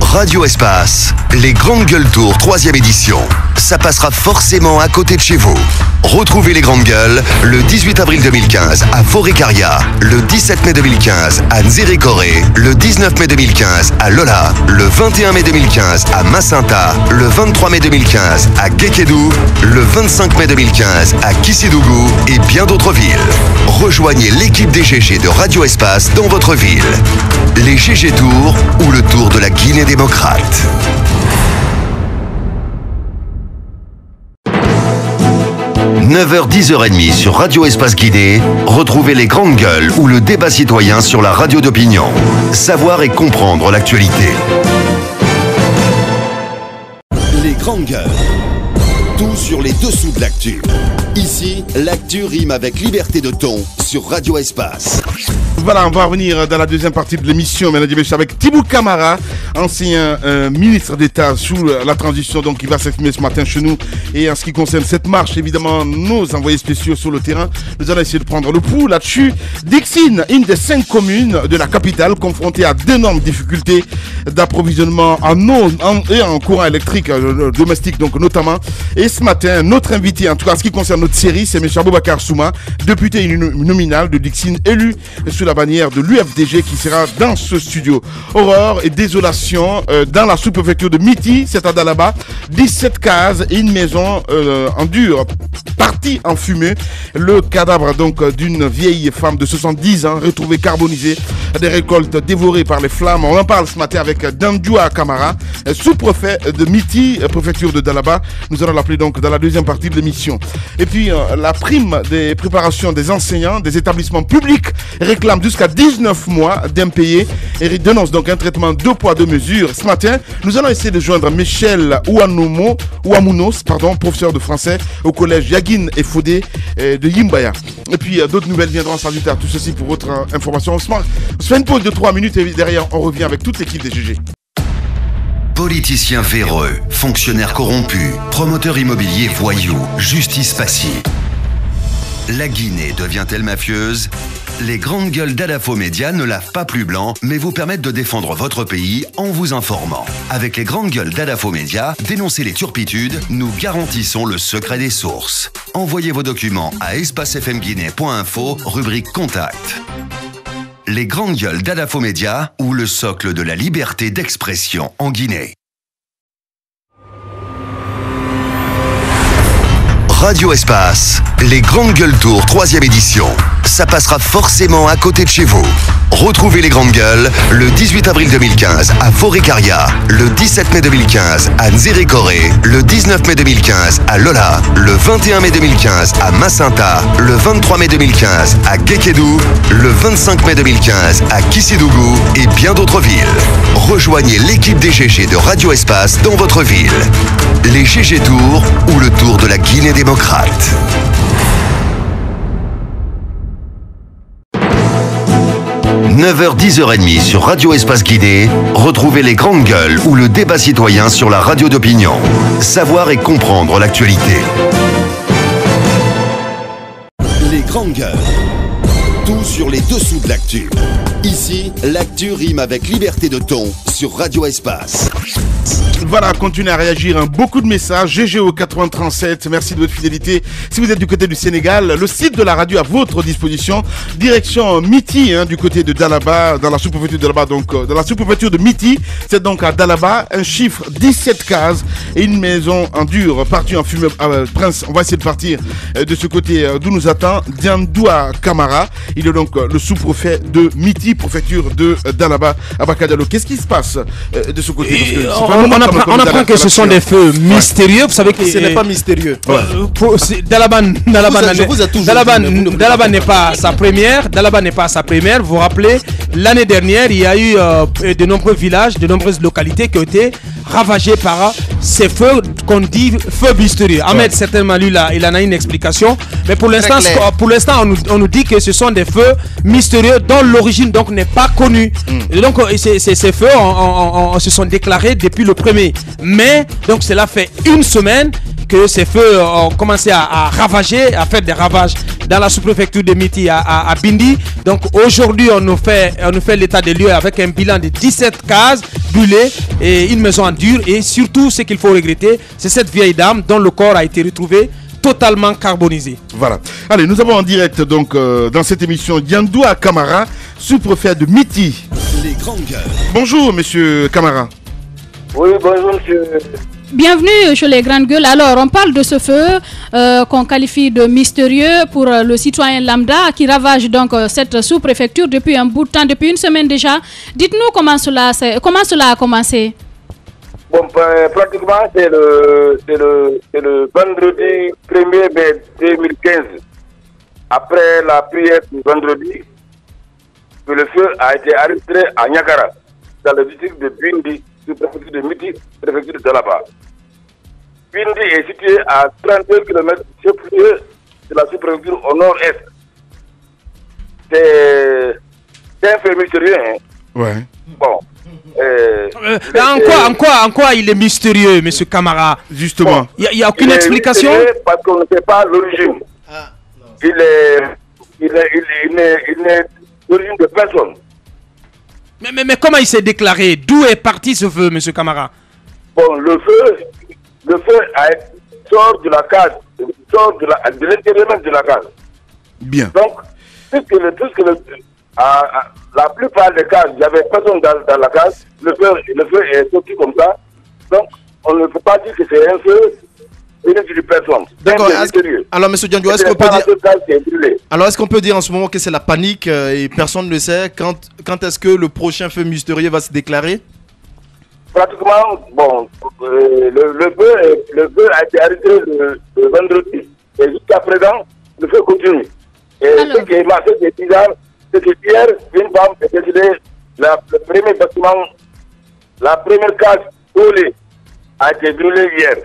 Radio Espace, les Grandes Gueules Tour 3e édition. Ça passera forcément à côté de chez vous. Retrouvez les Grandes Gueules le 18 avril 2015 à Forêt-Caria, le 17 mai 2015 à Nzérékoré, le 19 mai 2015 à Lola, le 21 mai 2015 à Massinta, le 23 mai 2015 à Guékédou, le 25 mai 2015 à Kissidougou et bien d'autres villes. Rejoignez l'équipe des GG de Radio Espace dans votre ville. Les GG Tours ou le Tour de la Guinée démocrate. 9h, 10h30 sur Radio Espace Guinée, retrouvez les Grandes Gueules ou le débat citoyen sur la radio d'opinion. Savoir et comprendre l'actualité. grandes gueules. Tout sur les dessous de l'actu. Ici, l'actu rime avec liberté de ton sur Radio Espace. Voilà, on va revenir dans la deuxième partie de l'émission, mesdames et messieurs, avec Thibou Camara, ancien ministre d'État sous la transition, donc il va s'exprimer ce matin chez nous. Et en ce qui concerne cette marche, évidemment, nos envoyés spéciaux sur le terrain, nous allons essayer de prendre le pouls là-dessus. Dixine, une des 5 communes de la capitale, confrontée à d'énormes difficultés d'approvisionnement en eau et en courant électrique domestique, donc notamment. Et ce matin, notre invité, en tout cas en ce qui concerne notre série, c'est M. Aboubacar Souma, député nominal de Dixine, élu sous la bannière de l'UFDG, qui sera dans ce studio. Horreur et désolation dans la sous-préfecture de Miti, c'est à Dalaba. 17 cases et une maison en dur, partie en fumée. Le cadavre donc d'une vieille femme de 70 ans, retrouvée carbonisée, des récoltes dévorées par les flammes. On en parle ce matin avec Dandoua Kamara, sous-préfet de Miti, préfecture de Dalaba. Nous allons l'appeler donc dans la deuxième partie de l'émission. Et puis la prime des préparations des enseignants des établissements publics réclame jusqu'à 19 mois d'impayés et dénonce donc un traitement 2 poids 2 mesures. Ce matin, nous allons essayer de joindre Michel Ouamounos, professeur de français au collège Yagin et Fodé de Yimbaya. Et puis d'autres nouvelles viendront s'ajouter à tout ceci pour votre information. On se fait une pause de 3 minutes et derrière on revient avec toute l'équipe des GG. Politiciens véreux, fonctionnaires corrompus, promoteurs immobiliers voyous, justice passive. La Guinée devient-elle mafieuse? Les grandes gueules d'Adafo Média ne lavent pas plus blanc, mais vous permettent de défendre votre pays en vous informant. Avec les grandes gueules d'Adafo Média, dénoncez les turpitudes, nous garantissons le secret des sources. Envoyez vos documents à espacefmguinée.info, rubrique Contact. Les grandes gueules d'Adafo Média ou le socle de la liberté d'expression en Guinée. Radio Espace, les Grandes Gueules Tour 3e édition. Ça passera forcément à côté de chez vous. Retrouvez les Grandes Gueules le 18 avril 2015 à Forêt-Caria, le 17 mai 2015 à Nzérékoré, le 19 mai 2015 à Lola, le 21 mai 2015 à Massinta, le 23 mai 2015 à Guékédou, le 25 mai 2015 à Kissidougou et bien d'autres villes. Rejoignez l'équipe des GG de Radio Espace dans votre ville. Les GG Tours ou le Tour de la Guinée démocrate. 9h, 10h30 sur Radio Espace Guinée, retrouvez les Grandes Gueules ou le débat citoyen sur la radio d'opinion. Savoir et comprendre l'actualité. Les Grandes Gueules. Tout sur les dessous de l'actu. Ici, l'actu rime avec liberté de ton sur Radio Espace. Voilà, continuez à réagir. Beaucoup de messages. GGO 8037, merci de votre fidélité. Si vous êtes du côté du Sénégal, le site de la radio à votre disposition. Direction Miti, du côté de Dalaba, dans la sous-préfecture de Dalaba, donc dans la sous-préfecture de Miti. C'est donc à Dalaba, un chiffre 17 cases et une maison en dur, partie en fumée. Prince, on va essayer de partir de ce côté d'où nous attend Dandoua Kamara. Il est donc le sous-préfet de Miti, préfecture de Dalaba, Abakadalo. Qu'est-ce qui se passe de ce côté? On apprend que ce sont des feux mystérieux. Vous savez que ce n'est pas mystérieux. Dalaba n'est pas sa première. Dalaba n'est pas sa première. Vous vous rappelez, l'année dernière, il y a eu de nombreux villages, de nombreuses localités qui ont été ravagées par ces feux qu'on dit feux mystérieux. Ahmed, certainement, lui, là, il en a une explication. Mais pour l'instant, on nous dit que ce sont des feux mystérieux dont l'origine donc n'est pas connue. Et donc, ces feux se sont déclarés depuis le 1er mai. Donc, cela fait une semaine que ces feux ont commencé à ravager, à faire des ravages dans la sous-préfecture de Miti à Bindi. Donc aujourd'hui, on nous fait l'état des lieux avec un bilan de 17 cases brûlées et une maison en dur. Et surtout, ce qu'il faut regretter, c'est cette vieille dame dont le corps a été retrouvé totalement carbonisé. Voilà. Allez, nous avons en direct donc dans cette émission Dandoua Kamara, sous-préfet de Miti. Les Grandes Gueules. Bonjour, monsieur Kamara. Oui, bonjour, monsieur. Bienvenue chez les Grandes Gueules. Alors, on parle de ce feu qu'on qualifie de mystérieux pour le citoyen lambda qui ravage donc cette sous-préfecture depuis un bout de temps, depuis une semaine déjà. Dites-nous comment cela a commencé. Bon, pratiquement, c'est le vendredi 1er mai 2015, après la prière du vendredi, que le feu a été enregistré à Niakara, dans le district de Bindi, sous-préfecture de Miti, préfecture de Dalaba. Bindi est situé à 32 km de la sous-préfecture au nord-est. C'est un fait mystérieux. Hein. Ouais. Bon. En quoi il est mystérieux, M. Camara? Justement. Il n'y a aucune explication? Parce qu'on ne sait pas l'origine. Il n'est d'origine de personne. Mais comment il s'est déclaré? D'où est parti ce feu, M. Camara? Bon, le feu sort de la case, sort de l'intérieur même de la case. Bien. Donc, puisque la plupart des cases, il n'y avait personne dans la case, le feu est sorti comme ça. Donc, on ne peut pas dire que c'est un feu venu d'une personne. D'accord. Alors, M. Diandio, est-ce qu'on peut dire en ce moment que c'est la panique et personne ne sait quand est-ce que le prochain feu mystérieux va se déclarer? Pratiquement, bon, le feu a été arrêté le vendredi. Et jusqu'à présent, le feu continue. Et ce qui est marqué, c'est que hier, une femme est décédée, le premier bâtiment, la première case brûlée a été brûlée hier.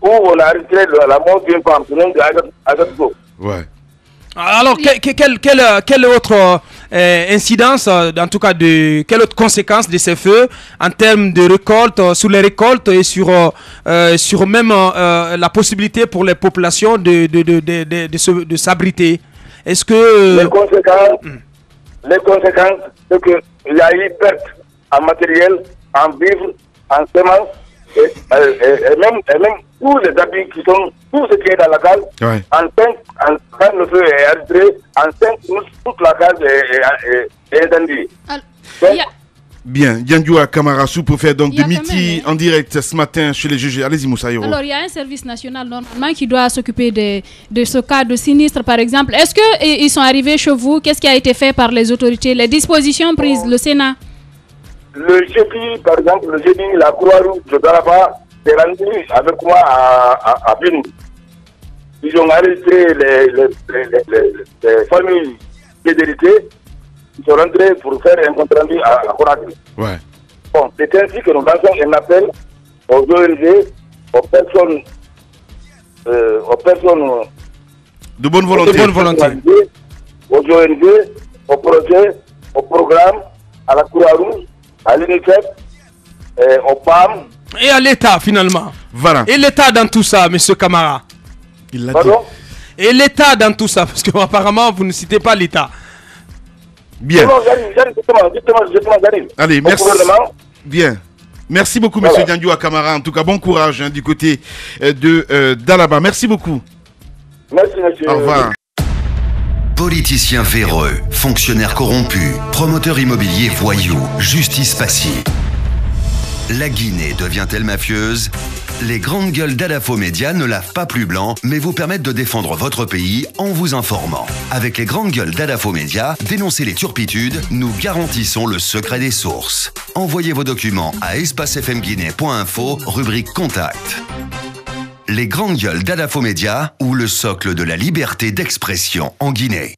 Où on a arrêté la mort d'une femme, le nom d'Agatgo. Ouais. Alors, quelle autre incidence, en tout cas, quelle autre conséquence de ces feux en termes de récolte, sur les récoltes et sur même la possibilité pour les populations de s'abriter? Est-ce que... Les conséquences, c'est qu'il y a eu perte en matériel, en vivres, en semences, et même tous les habits qui sont, tout ce qui est dans la case, ouais. Quand le feu est arrêté, en 5 minutes, toute la case est incendiée. Bien, Diandio Camara, sous-préfet donc de Miti en direct ce matin chez les GG. Allez-y, Moussa Yoro. Alors, il y a un service national normalement qui doit s'occuper de ce cas de sinistre, par exemple. Est-ce qu'ils sont arrivés chez vous? Qu'est-ce qui a été fait par les autorités? Les dispositions prises, le Sénat? Le jeudi, par exemple, la Croix-Rouge de Daraba est rendu avec moi à Bini. Ils ont arrêté les familles déshérités. Ils sont rentrés pour faire un compte rendu à Conakry. Ouais. Bon, c'est ainsi que nous lançons un appel aux ONG, aux personnes de bonne volonté. Aux ONG, aux projets, aux programmes, à la Croix-Rouge, à l'UNICEF, au PAM. Et à l'État, finalement. Voilà. Et l'État dans tout ça, M. Camara? Il l'a dit. Et l'État dans tout ça, parce qu'apparemment, vous ne citez pas l'État. Bien. Justement, j'arrive. Allez, merci. Bien. Merci beaucoup, M. Diandio Camara. En tout cas, bon courage du côté de d'Alaba. Merci beaucoup. Merci, monsieur. Au revoir. Politiciens véreux, fonctionnaires corrompus, promoteurs immobiliers voyous, justice passive. La Guinée devient-elle mafieuse? Les grandes gueules d'Adafo Média ne lavent pas plus blanc, mais vous permettent de défendre votre pays en vous informant. Avec les grandes gueules d'Adafo Média, dénoncez les turpitudes, nous garantissons le secret des sources. Envoyez vos documents à espacefmguinée.info, rubrique Contact. Les grandes gueules d'Adafo Média ou le socle de la liberté d'expression en Guinée.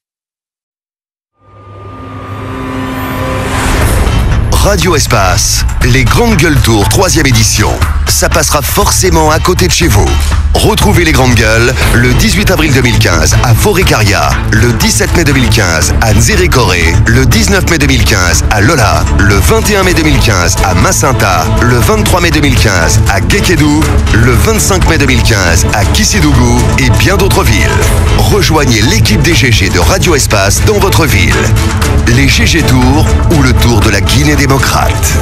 Radio Espace, les Grandes Gueules Tour 3e édition. Ça passera forcément à côté de chez vous. Retrouvez les Grandes Gueules le 18 avril 2015 à Forêt-Caria, le 17 mai 2015 à Nzérékoré, le 19 mai 2015 à Lola, le 21 mai 2015 à Massinta, le 23 mai 2015 à Guékédou, le 25 mai 2015 à Kissidougou et bien d'autres villes. Rejoignez l'équipe des GG de Radio Espace dans votre ville. Les GG Tours ou le Tour de la Guinée démocrate.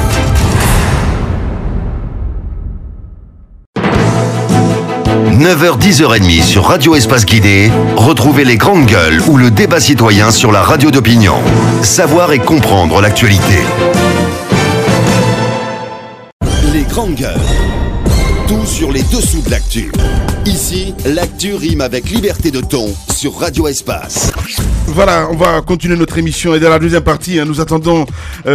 9h, 10h30 sur Radio Espace Guinée, retrouvez les Grandes Gueules ou le débat citoyen sur la radio d'opinion. Savoir et comprendre l'actualité. Les Grandes Gueules. Tout sur les dessous de l'actu. Ici, l'actu rime avec liberté de ton sur Radio Espace. Voilà, on va continuer notre émission et dans la deuxième partie, nous attendons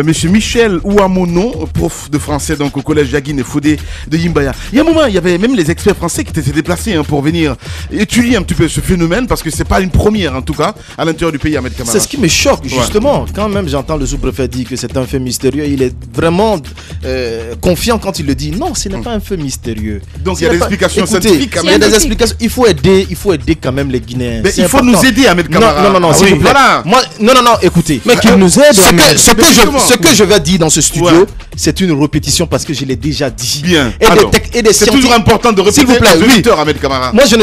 monsieur Michel Ouamono, prof de français donc au collège Jagine et Fodé de Yimbaya. Il y a un moment, il y avait même les experts français qui étaient déplacés pour venir étudier un petit peu ce phénomène parce que c'est pas une première en tout cas à l'intérieur du pays, Ahmed Kamara. C'est ce qui me choque justement. Quand même j'entends le sous-préfet dire que c'est un fait mystérieux, il est vraiment confiant quand il le dit. Non, ce n'est pas un fait mystérieux. Donc il y a des explications scientifiques quand même. Il y a des explications. Il faut aider quand même les Guinéens. Mais il faut nous aider, Ahmed Kamara. Non, s'il vous plaît. Voilà. Moi, non, écoutez. Mais qu'il nous aide. Ce que je vais dire dans ce studio, c'est une répétition parce que je l'ai déjà dit. Bien. C'est toujours important de répéter aux auditeurs, Ahmed Kamara. Moi, je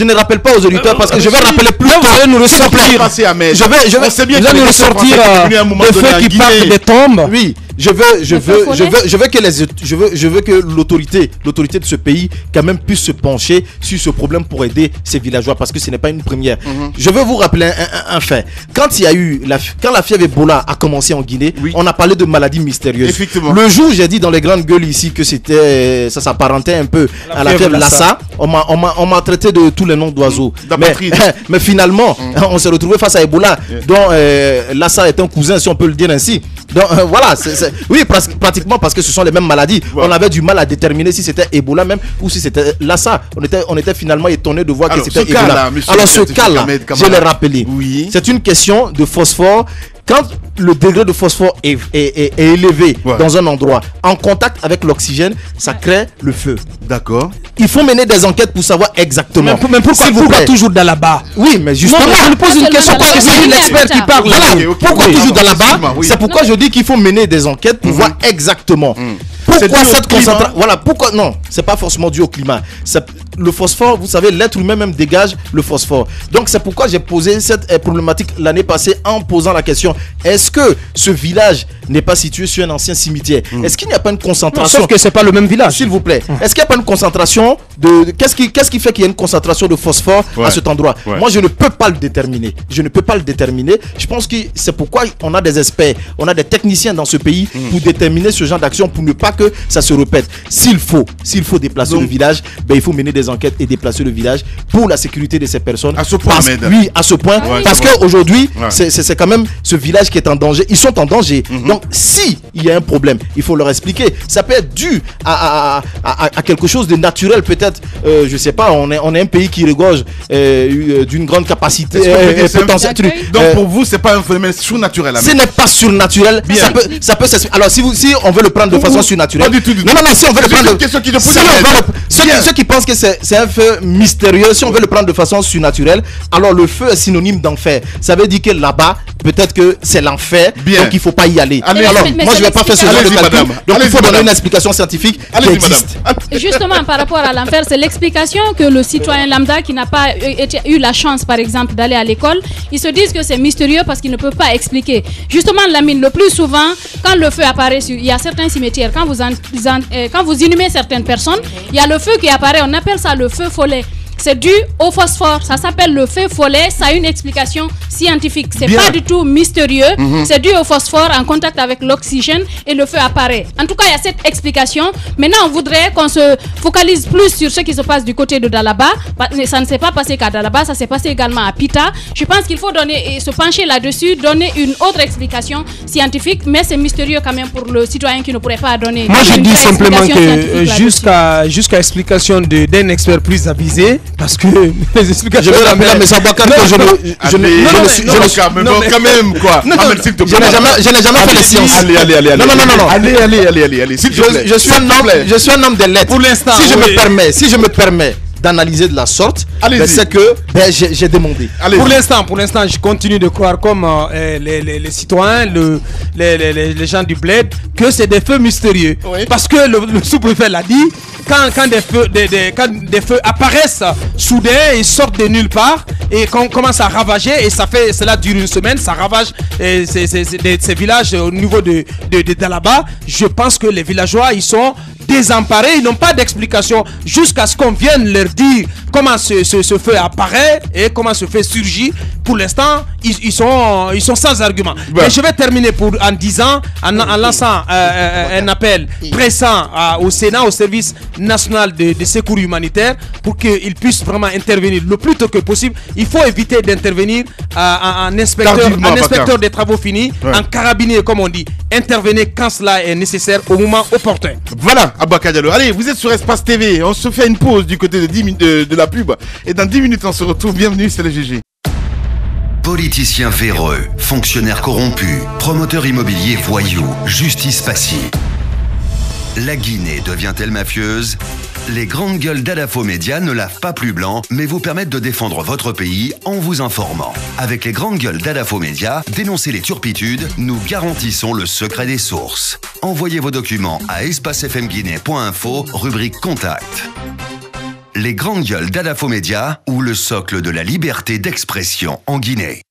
ne rappelle pas aux auditeurs parce que je vais rappeler plus tard. Vous allez nous ressortir. Je vais nous ressortir le fait qui parle des tombes. Oui. Je veux que l'autorité de ce pays quand même puisse se pencher sur ce problème pour aider ces villageois parce que ce n'est pas une première. Je veux vous rappeler un fait. Quand la fièvre Ebola a commencé en Guinée, on a parlé de maladies mystérieuses. Effectivement. Le jour où j'ai dit dans les grandes gueules ici que ça s'apparentait un peu à la fièvre Lassa, on m'a traité de tous les noms d'oiseaux. Mais finalement, on s'est retrouvé face à Ebola, dont Lassa est un cousin, si on peut le dire ainsi. Donc voilà, oui, pratiquement parce que ce sont les mêmes maladies. On avait du mal à déterminer si c'était Ebola même ou si c'était Lassa. On était finalement étonné de voir que c'était Ebola. Alors ce cas-là, je l'ai rappelé. C'est une question de phosphore. Quand le degré de phosphore est élevé dans un endroit, en contact avec l'oxygène, ça crée le feu. D'accord. Il faut mener des enquêtes pour savoir exactement. Mais pourquoi toujours dans là-bas? Oui, mais justement, je me pose une question parce que c'est l'expert qui parle. Pourquoi toujours dans là-bas? C'est pourquoi je dis qu'il faut mener des enquêtes pour voir exactement. Pourquoi cette concentration? Voilà, pourquoi? Non, c'est pas forcément dû au climat. Le phosphore, vous savez, l'être humain même dégage le phosphore. Donc c'est pourquoi j'ai posé cette problématique l'année passée en posant la question: est-ce que ce village n'est pas situé sur un ancien cimetière? Est-ce qu'il n'y a pas une concentration? Sauf que c'est pas le même village. S'il vous plaît. Est-ce qu'il n'y a pas une concentration qu'est-ce qui fait qu'il y a une concentration de phosphore à cet endroit? Moi, je ne peux pas le déterminer. Je pense que c'est pourquoi on a des experts, on a des techniciens dans ce pays pour déterminer ce genre d'action, pour ne pas que ça se répète. S'il faut déplacer le village, il faut mener des enquêtes et déplacer le village pour la sécurité de ces personnes. À ce point, oui, à ce point. Parce qu'aujourd'hui, c'est quand même ce village qui est en danger. Ils sont en danger. Donc, si il y a un problème, il faut leur expliquer. Ça peut être dû à quelque chose de naturel, peut-être. Je sais pas, on est un pays qui regorge d'une grande capacité potentielle. Donc, pour vous, c'est pas un phénomène surnaturel. Ce n'est pas surnaturel. Ça peut s'expliquer. Alors, si on veut le prendre de façon surnaturelle. Pas du tout. Non, si on veut le prendre. Ceux qui pensent que c'est un feu mystérieux, si on veut le prendre de façon surnaturelle, alors le feu est synonyme d'enfer. Ça veut dire que là-bas, peut-être que c'est l'enfer, donc il ne faut pas y aller. Alors, moi, je ne vais pas faire ce genre de calcul. Donc, il faut donner une explication scientifique qui existe. Justement, par rapport à l'enfer, c'est l'explication que le citoyen lambda qui n'a pas eu la chance, par exemple, d'aller à l'école, ils se disent que c'est mystérieux parce qu'ils ne peuvent pas expliquer. Justement, Lamine, le plus souvent, quand le feu apparaît, il y a certains cimetières, quand vous inhumez certaines personnes, il y a le feu qui apparaît, on appelle ça le feu follet. C'est dû au phosphore, ça s'appelle le feu follet, ça a une explication scientifique. C'est pas du tout mystérieux, c'est dû au phosphore en contact avec l'oxygène et le feu apparaît. En tout cas, il y a cette explication. Maintenant, on voudrait qu'on se focalise plus sur ce qui se passe du côté de Dalaba. Ça ne s'est pas passé qu'à Dalaba, ça s'est passé également à Pita. Je pense qu'il faut se pencher là-dessus, donner une autre explication scientifique, mais c'est mystérieux quand même pour le citoyen qui ne pourrait pas donner. Moi, je dis simplement que jusqu'à explication d'un expert plus avisé, parce que les explications. Je vais rappeler à M. Abouakar que je quand même quoi. Je n'ai jamais fait les sciences. Allez. Je suis un homme de lettres. Pour l'instant. Si je me permets d'analyser de la sorte, c'est que j'ai demandé. Pour l'instant, je continue de croire comme les citoyens, les gens du bled, que c'est des feux mystérieux. Parce que le sous-préfet l'a dit, quand des feux apparaissent soudain, ils sortent de nulle part et qu'on commence à ravager, et cela dure une semaine, ça ravage ces villages au niveau de Dalaba. Je pense que les villageois, ils sont désemparés, ils n'ont pas d'explication jusqu'à ce qu'on vienne leur dire comment ce feu apparaît et comment ce feu surgit. Pour l'instant, ils sont sans argument. Et je vais terminer en disant, en lançant un appel pressant au Sénat, au service national de secours humanitaire, pour qu'il puisse vraiment intervenir le plus tôt que possible. Il faut éviter d'intervenir en inspecteur des travaux finis, en carabinier comme on dit. Intervenez quand cela est nécessaire au moment opportun. Voilà, Aboubacar Diallo. Allez, vous êtes sur Espace TV. On se fait une pause du côté de la pub. Et dans 10 minutes, on se retrouve. Bienvenue, c'est le GG. Politiciens véreux, fonctionnaires corrompus, promoteurs immobiliers voyous, justice passive. La Guinée devient-elle mafieuse? Les grandes gueules d'Adafo Média ne lavent pas plus blanc, mais vous permettent de défendre votre pays en vous informant. Avec les grandes gueules d'Adafo Média, dénoncez les turpitudes, nous garantissons le secret des sources. Envoyez vos documents à espacefmguinée.info, rubrique Contact. Les grandes gueules d'Adafo Média ou le socle de la liberté d'expression en Guinée.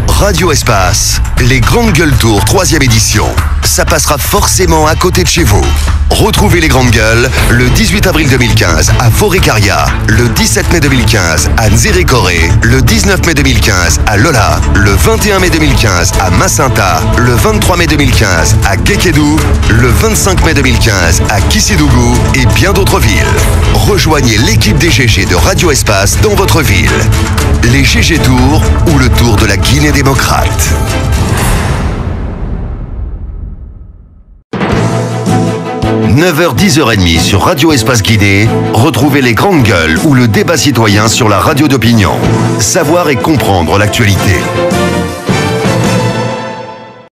Radio Espace, les Grandes Gueules Tour 3e édition. Ça passera forcément à côté de chez vous. Retrouvez les Grandes Gueules le 18 avril 2015 à Forêt-Caria, le 17 mai 2015 à Nzérékoré, le 19 mai 2015 à Lola, le 21 mai 2015 à Massinta, le 23 mai 2015 à Guékédou, le 25 mai 2015 à Kissidougou et bien d'autres villes. Rejoignez l'équipe des GG de Radio Espace dans votre ville. Les GG Tours ou le Tour de la Guinée démocrate. 9h, 10h30 sur Radio Espace Guinée, retrouvez les Grandes Gueules ou le débat citoyen sur la radio d'opinion. Savoir et comprendre l'actualité.